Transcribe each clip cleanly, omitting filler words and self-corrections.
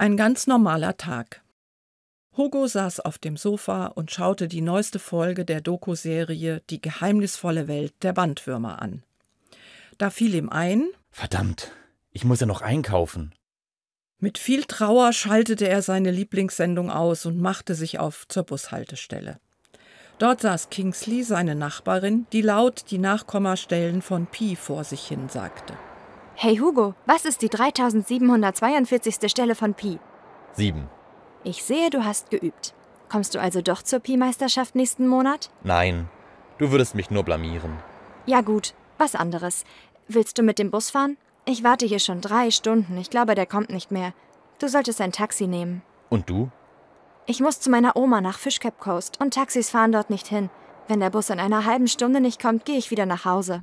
Ein ganz normaler Tag. Hugo saß auf dem Sofa und schaute die neueste Folge der Doku-Serie Die geheimnisvolle Welt der Bandwürmer an. Da fiel ihm ein: Verdammt, ich muss ja noch einkaufen. Mit viel Trauer schaltete er seine Lieblingssendung aus und machte sich auf zur Bushaltestelle. Dort saß Kingsley, seine Nachbarin, die laut die Nachkommastellen von Pi vor sich hin sagte. Hey Hugo, was ist die 3742. Stelle von Pi? 7. Ich sehe, du hast geübt. Kommst du also doch zur Pi-Meisterschaft nächsten Monat? Nein, du würdest mich nur blamieren. Ja gut, was anderes. Willst du mit dem Bus fahren? Ich warte hier schon 3 Stunden. Ich glaube, der kommt nicht mehr. Du solltest ein Taxi nehmen. Und du? Ich muss zu meiner Oma nach Fishcap Coast und Taxis fahren dort nicht hin. Wenn der Bus in einer halben Stunde nicht kommt, gehe ich wieder nach Hause.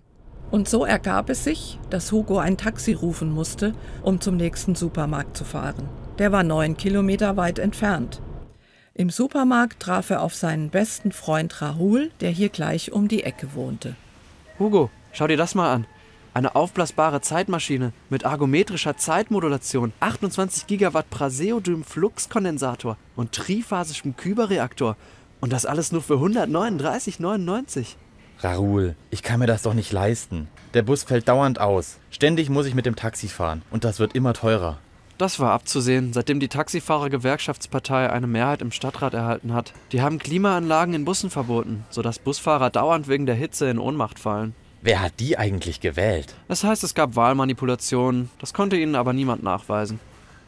Und so ergab es sich, dass Hugo ein Taxi rufen musste, um zum nächsten Supermarkt zu fahren. Der war 9 Kilometer weit entfernt. Im Supermarkt traf er auf seinen besten Freund Rahul, der hier gleich um die Ecke wohnte. Hugo, schau dir das mal an. Eine aufblasbare Zeitmaschine mit argometrischer Zeitmodulation, 28 Gigawatt Praseodymm-Fluxkondensator und triphasischem Kyberreaktor. Und das alles nur für 139,99. Rahul, ich kann mir das doch nicht leisten. Der Bus fällt dauernd aus. Ständig muss ich mit dem Taxi fahren und das wird immer teurer. Das war abzusehen, seitdem die Taxifahrer-Gewerkschaftspartei eine Mehrheit im Stadtrat erhalten hat. Die haben Klimaanlagen in Bussen verboten, sodass Busfahrer dauernd wegen der Hitze in Ohnmacht fallen. Wer hat die eigentlich gewählt? Das heißt, es gab Wahlmanipulationen, das konnte ihnen aber niemand nachweisen.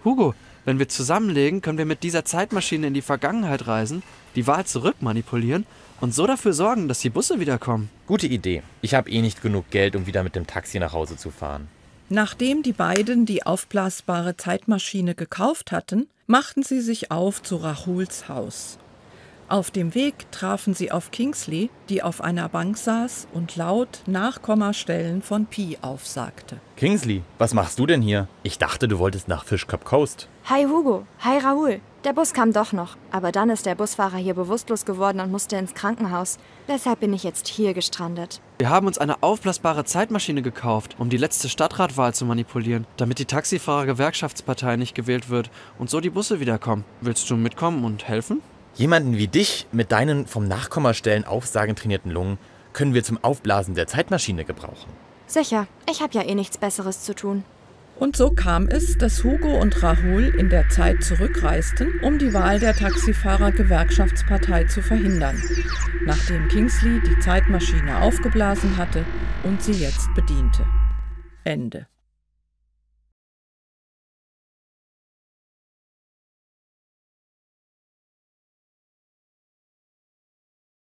Hugo, wenn wir zusammenlegen, können wir mit dieser Zeitmaschine in die Vergangenheit reisen, die Wahl zurückmanipulieren und so dafür sorgen, dass die Busse wiederkommen. Gute Idee. Ich habe eh nicht genug Geld, um wieder mit dem Taxi nach Hause zu fahren. Nachdem die beiden die aufblasbare Zeitmaschine gekauft hatten, machten sie sich auf zu Rahuls Haus. Auf dem Weg trafen sie auf Kingsley, die auf einer Bank saß und laut Nachkommastellen von Pi aufsagte. Kingsley, was machst du denn hier? Ich dachte, du wolltest nach Fishcap Coast. Hi Hugo, hi Rahul. Der Bus kam doch noch, aber dann ist der Busfahrer hier bewusstlos geworden und musste ins Krankenhaus. Deshalb bin ich jetzt hier gestrandet. Wir haben uns eine aufblasbare Zeitmaschine gekauft, um die letzte Stadtratwahl zu manipulieren, damit die Taxifahrer-Gewerkschaftspartei nicht gewählt wird und so die Busse wiederkommen. Willst du mitkommen und helfen? Jemanden wie dich mit deinen vom Nachkommastellen aufsagen trainierten Lungen können wir zum Aufblasen der Zeitmaschine gebrauchen. Sicher, ich habe ja eh nichts Besseres zu tun. Und so kam es, dass Hugo und Rahul in der Zeit zurückreisten, um die Wahl der Taxifahrer-Gewerkschaftspartei zu verhindern, nachdem Kingsley die Zeitmaschine aufgeblasen hatte und sie jetzt bediente. Ende.